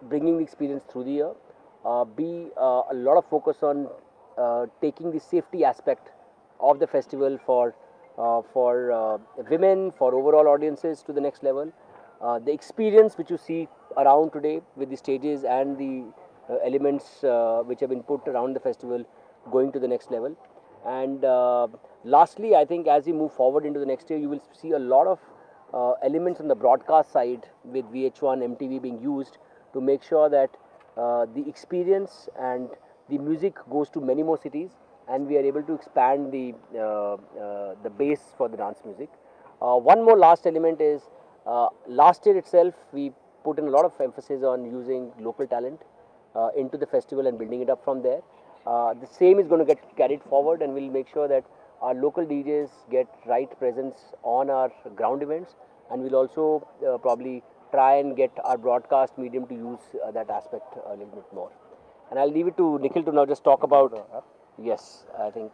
bringing the experience through the year. B, a lot of focus on taking the safety aspect of the festival for women, for overall audiences to the next level. The experience which you see around today with the stages and the elements which have been put around the festival going to the next level. And lastly, I think as we move forward into the next year, you will see a lot of elements on the broadcast side with VH1, MTV being used to make sure that the experience and the music goes to many more cities, and we are able to expand the base for the dance music. One more last element is last year itself we put in a lot of emphasis on using local talent into the festival and building it up from there. The same is going to get carried forward, and we'll make sure that our local DJs get right presence on our ground events, and we'll also probably try and get our broadcast medium to use that aspect a little bit more. And I'll leave it to Nikhil to now just talk about. Yes, I think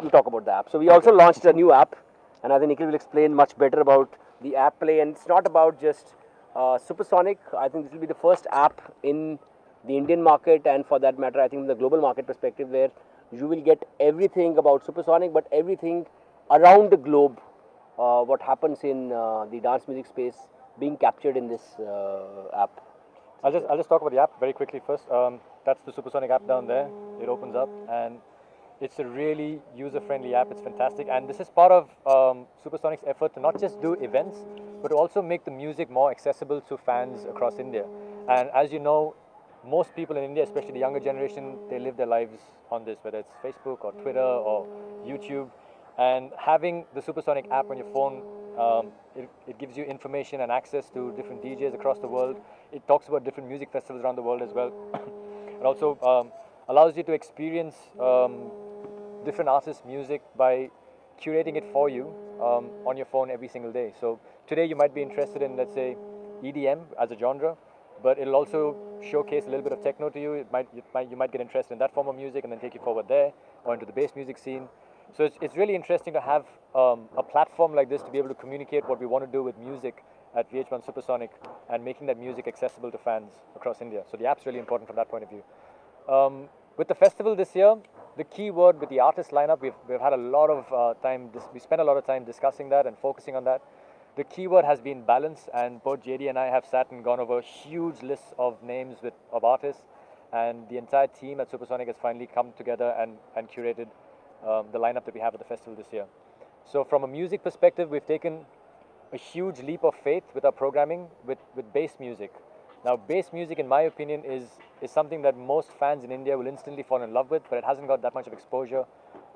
you talk about the app. So we also launched a new app, and I think Nikhil will explain much better about the app play. And it's not about just Supersonic. I think this will be the first app in the Indian market, and for that matter, I think from the global market perspective, where you will get everything about Supersonic, but everything around the globe, what happens in the dance music space being captured in this app. I'll just talk about the app very quickly first. That's the Supersonic app down there. It opens up and it's a really user-friendly app. It's fantastic, and this is part of Supersonic's effort to not just do events, but to also make the music more accessible to fans across India. And as you know, most people in India, especially the younger generation, they live their lives on this, whether it's Facebook or Twitter or YouTube. And having the Supersonic app on your phone, it gives you information and access to different DJs across the world. It talks about different music festivals around the world as well. It also allows you to experience different artists' music by curating it for you on your phone every single day. So today you might be interested in, let's say, EDM as a genre, but it'll also showcase a little bit of techno to you. You might get interested in that form of music and then take you forward there or into the bass music scene. So it's really interesting to have a platform like this to be able to communicate what we want to do with music at VH1 Supersonic and making that music accessible to fans across India. So the app's really important from that point of view. With the festival this year, the key word with the artist lineup, we've had a lot of time, we spent a lot of time discussing that and focusing on that. The key word has been balance, and both JD and I have sat and gone over a huge list of names of artists, and the entire team at Supersonic has finally come together and curated the lineup that we have at the festival this year. So from a music perspective, we've taken a huge leap of faith with our programming with bass music. Now, bass music, in my opinion, is something that most fans in India will instantly fall in love with, but it hasn't got that much of exposure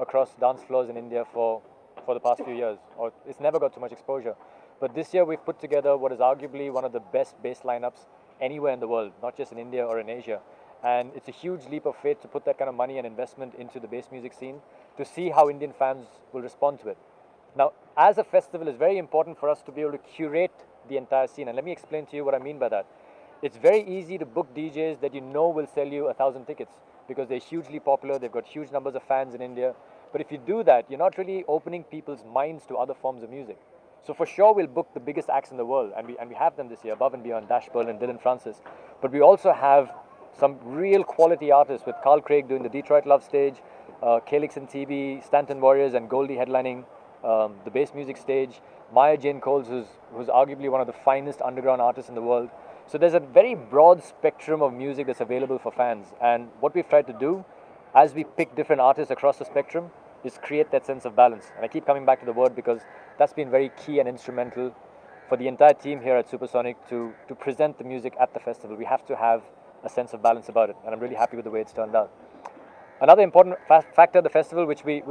across dance floors in India for the past few years, or it's never got too much exposure. But this year we've put together what is arguably one of the best bass lineups anywhere in the world, not just in India or in Asia. And it's a huge leap of faith to put that kind of money and investment into the bass music scene to see how Indian fans will respond to it. Now, as a festival, it's very important for us to be able to curate the entire scene. And let me explain to you what I mean by that. It's very easy to book DJs that you know will sell you 1,000 tickets because they're hugely popular, they've got huge numbers of fans in India. But if you do that, you're not really opening people's minds to other forms of music. So for sure, we'll book the biggest acts in the world, and we have them this year, above and beyond Dash Berlin, Dylan Francis. But we also have some real quality artists with Carl Craig doing the Detroit Love stage, Calix and TB, Stanton Warriors and Goldie headlining the bass music stage, Maya Jane Coles, who's arguably one of the finest underground artists in the world. So there's a very broad spectrum of music that's available for fans. And what we've tried to do, as we pick different artists across the spectrum, is create that sense of balance. And I keep coming back to the word because that's been very key and instrumental for the entire team here at Supersonic to present the music at the festival. We have to have a sense of balance about it, and I'm really happy with the way it's turned out. Another important factor of the festival, which we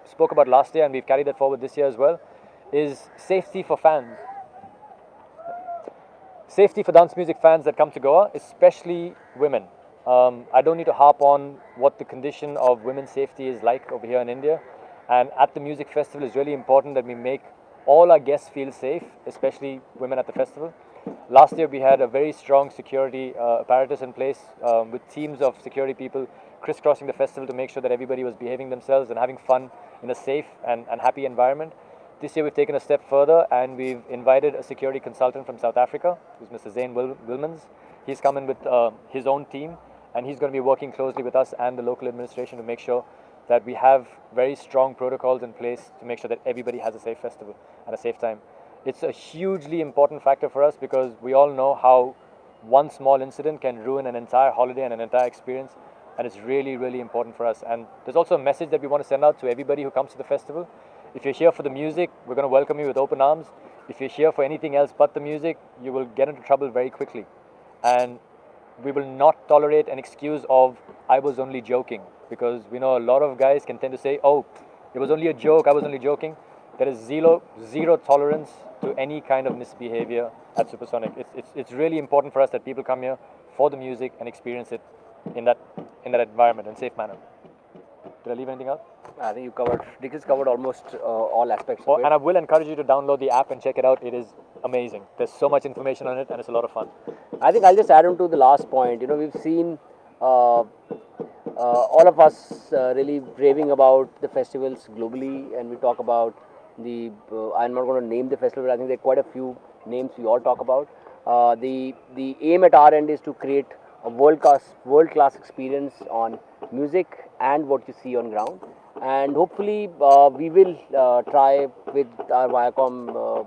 spoke about last year and we've carried that forward this year as well, is safety for fans. Safety for dance music fans that come to Goa, especially women. I don't need to harp on what the condition of women's safety is like over here in India. And at the music festival, it's really important that we make all our guests feel safe, especially women at the festival. Last year, we had a very strong security apparatus in place with teams of security people crisscrossing the festival to make sure that everybody was behaving themselves and having fun in a safe and happy environment. This year, we've taken a step further and we've invited a security consultant from South Africa, who's Mr. Zane Wilmans, He's come in with his own team, and he's going to be working closely with us and the local administration to make sure that we have very strong protocols in place to make sure that everybody has a safe festival and a safe time. It's a hugely important factor for us because we all know how one small incident can ruin an entire holiday and an entire experience, and it's really, really important for us. And there's also a message that we want to send out to everybody who comes to the festival. If you're here for the music, we're going to welcome you with open arms. If you're here for anything else but the music, you will get into trouble very quickly. And we will not tolerate an excuse of "I was only joking," because we know a lot of guys can tend to say, "Oh, it was only a joke, I was only joking." There is zero tolerance to any kind of misbehavior at Supersonic. It's really important for us that people come here for the music and experience it in that environment in safe manner. Did I leave anything out? I think Dick has covered almost all aspects of it. And I will encourage you to download the app and check it out. It is amazing. There's so much information on it, and it's a lot of fun. I think I'll just add on to the last point. We've seen all of us really raving about the festivals globally, and we talk about I'm not going to name the festival, but I think there are quite a few names we all talk about. The aim at our end is to create a world class experience on music and what you see on ground, and hopefully we will try with our Viacom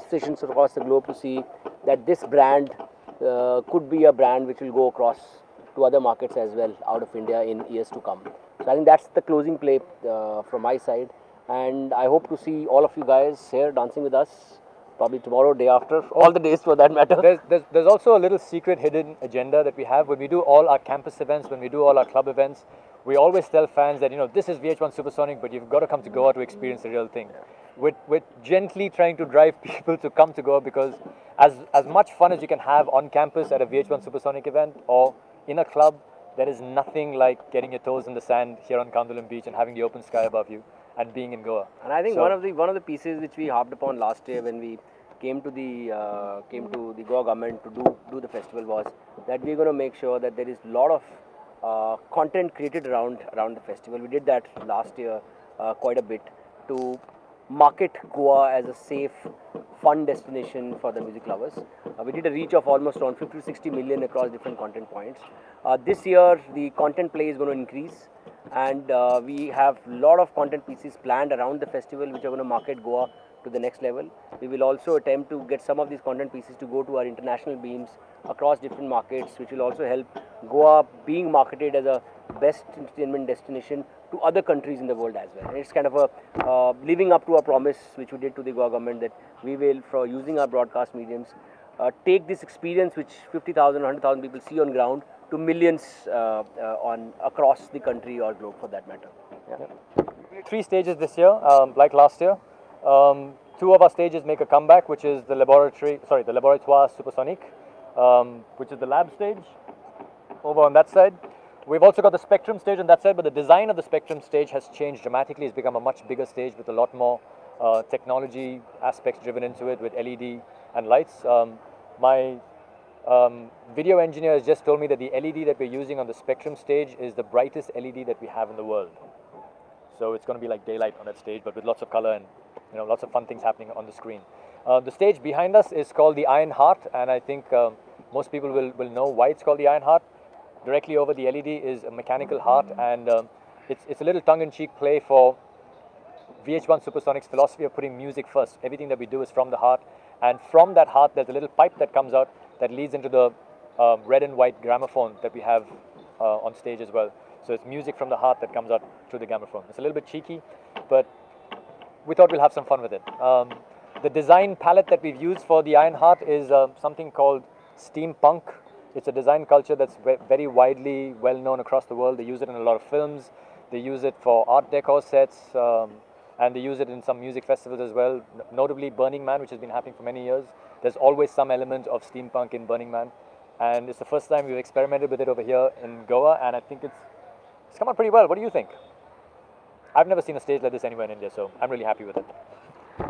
stations across the globe to see that this brand could be a brand which will go across to other markets as well out of India in years to come. So I think that's the closing play from my side, and I hope to see all of you guys here dancing with us probably tomorrow, day after, all the days for that matter. There's also a little secret hidden agenda that we have when we do all our campus events, when we do all our club events. We always tell fans that this is VH1 Supersonic, but you've got to come to Goa to experience the real thing. We're gently trying to drive people to come to Goa because as much fun as you can have on campus at a VH1 Supersonic event or in a club, there is nothing like getting your toes in the sand here on Kandulam Beach and having the open sky above you and being in Goa. And I think one of the pieces which we harped upon last year when we came to the Goa government to do the festival was that we're going to make sure that there is a lot of content created around the festival. We did that last year quite a bit to market Goa as a safe, fun destination for the music lovers. We did a reach of almost around 50 to 60 million across different content points. This year, the content play is going to increase, and we have a lot of content pieces planned around the festival which are going to market Goa to the next level. We will also attempt to get some of these content pieces to go to our international beams across different markets, which will also help Goa being marketed as a best entertainment destination to other countries in the world as well. And it's kind of a living up to our promise which we did to the Goa government that we will, for using our broadcast mediums, take this experience which 50,000, 100,000 people see on ground to millions on across the country or globe for that matter. Yeah. 3 stages this year, like last year. 2 of our stages make a comeback, which is the Laboratoire Supersonic, which is the lab stage over on that side. We've also got the Spectrum stage on that side, but the design of the Spectrum stage has changed dramatically. It's become a much bigger stage with a lot more technology aspects driven into it with LED and lights. My video engineer has just told me that the LED that we're using on the Spectrum stage is the brightest LED that we have in the world. So it's going to be like daylight on that stage, but with lots of color and lots of fun things happening on the screen. The stage behind us is called the Iron Heart, and I think most people will know why it's called the Iron Heart. Directly over the LED is a mechanical heart, and it's a little tongue-in-cheek play for VH1 Supersonic's philosophy of putting music first. Everything that we do is from the heart, and from that heart there's a little pipe that comes out that leads into the red and white gramophone that we have on stage as well. So it's music from the heart that comes out through the gramophone. It's a little bit cheeky, but we thought we'll have some fun with it. The design palette that we've used for the Iron Heart is something called steampunk. It's a design culture that's very widely well known across the world. They use it in a lot of films. They use it for art decor sets, and they use it in some music festivals as well, notably Burning Man, which has been happening for many years. There's always some element of steampunk in Burning Man, and it's the first time we've experimented with it over here in Goa, and I think it's come out pretty well. What do you think? I've never seen a stage like this anywhere in India, so I'm really happy with it.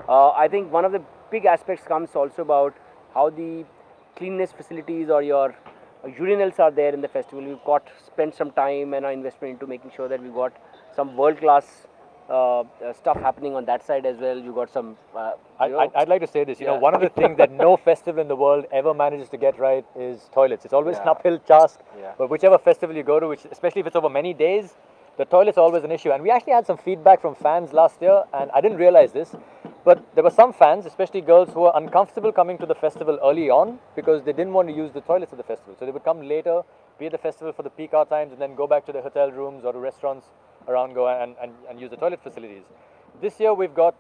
I think one of the big aspects comes also about how the cleanliness facilities or your urinals are there in the festival. We've spent some time and our investment into making sure that we've got some world-class stuff happening on that side as well. You got some. I'd like to say this. You know, Yeah. one of the things that no festival in the world ever manages to get right is toilets. It's always an Yeah. uphill task. Yeah. But whichever festival you go to, which especially if it's over many days, the toilets are always an issue. And we actually had some feedback from fans last year, and I didn't realize this, but there were some fans, especially girls, who were uncomfortable coming to the festival early on because they didn't want to use the toilets at the festival. So they would come later, be at the festival for the peak hour times, and then go back to their hotel rooms or to restaurants around Goa and use the toilet facilities. This year we've got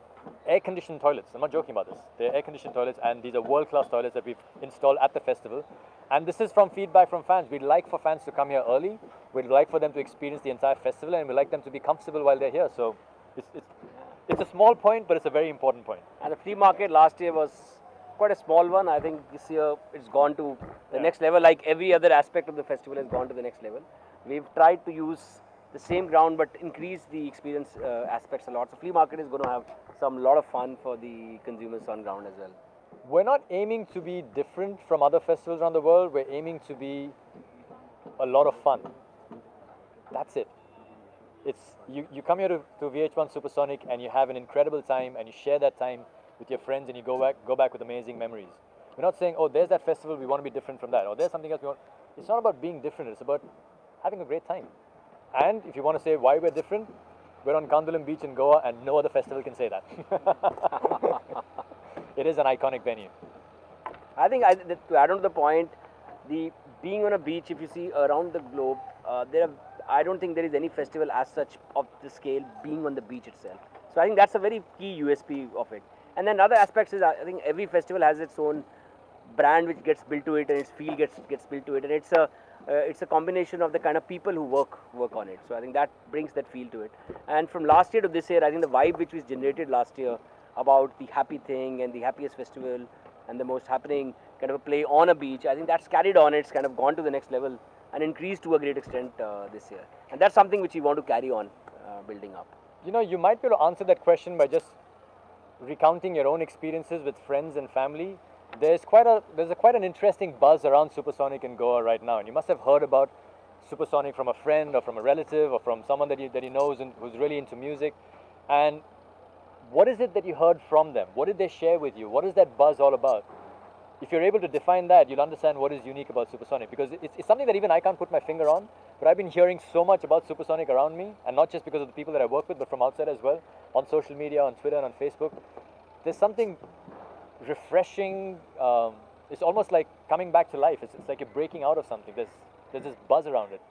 air-conditioned toilets. I'm not joking about this. They're air-conditioned toilets, and these are world-class toilets that we've installed at the festival. And this is from feedback from fans. We'd like for fans to come here early. We'd like for them to experience the entire festival, and we'd like them to be comfortable while they're here. So it's a small point, but it's a very important point. And the flea market last year was quite a small one. I think this year it's gone to the next level. Like every other aspect of the festival has gone to the next level. We've tried to use the same ground but increase the experience aspects a lot. So flea market is going to have some lot of fun for the consumers on ground as well. We're not aiming to be different from other festivals around the world. We're aiming to be a lot of fun. That's it. It's you come here to VH1 Supersonic and you have an incredible time and you share that time with your friends and you go back with amazing memories. We're not saying, oh, there's that festival, we want to be different from that, or there's something else we want. It's not about being different, it's about having a great time. And if you want to say why we're different, we're on Kandalam Beach in Goa and no other festival can say that. It is an iconic venue. I think to add on to the point, the being on a beach, if you see around the globe, I don't think there is any festival as such of the scale being on the beach itself. So I think that's a very key USP of it. And then other aspects is I think every festival has its own brand which gets built to it, and its feel gets built to it, and it's a combination of the kind of people who work on it. So I think that brings that feel to it. And from last year to this year, I think the vibe which was generated last year about the happy thing and the happiest festival and the most happening kind of a play on a beach, I think that's carried on. It's kind of gone to the next level and increased to a great extent this year. And that's something which we want to carry on building up. You know, you might be able to answer that question by just recounting your own experiences with friends and family. There's quite an interesting buzz around Supersonic in Goa right now, and you must have heard about Supersonic from a friend or from a relative or from someone that he knows and who's really into music. And what is it that you heard from them? What did they share with you? What is that buzz all about? If you're able to define that, you'll understand what is unique about Supersonic, because it's something that even I can't put my finger on, but I've been hearing so much about Supersonic around me, and not just because of the people that I work with, but from outside as well, on social media, on Twitter and on Facebook. There's something refreshing. It's almost like coming back to life. It's like you're breaking out of something. There's this buzz around it.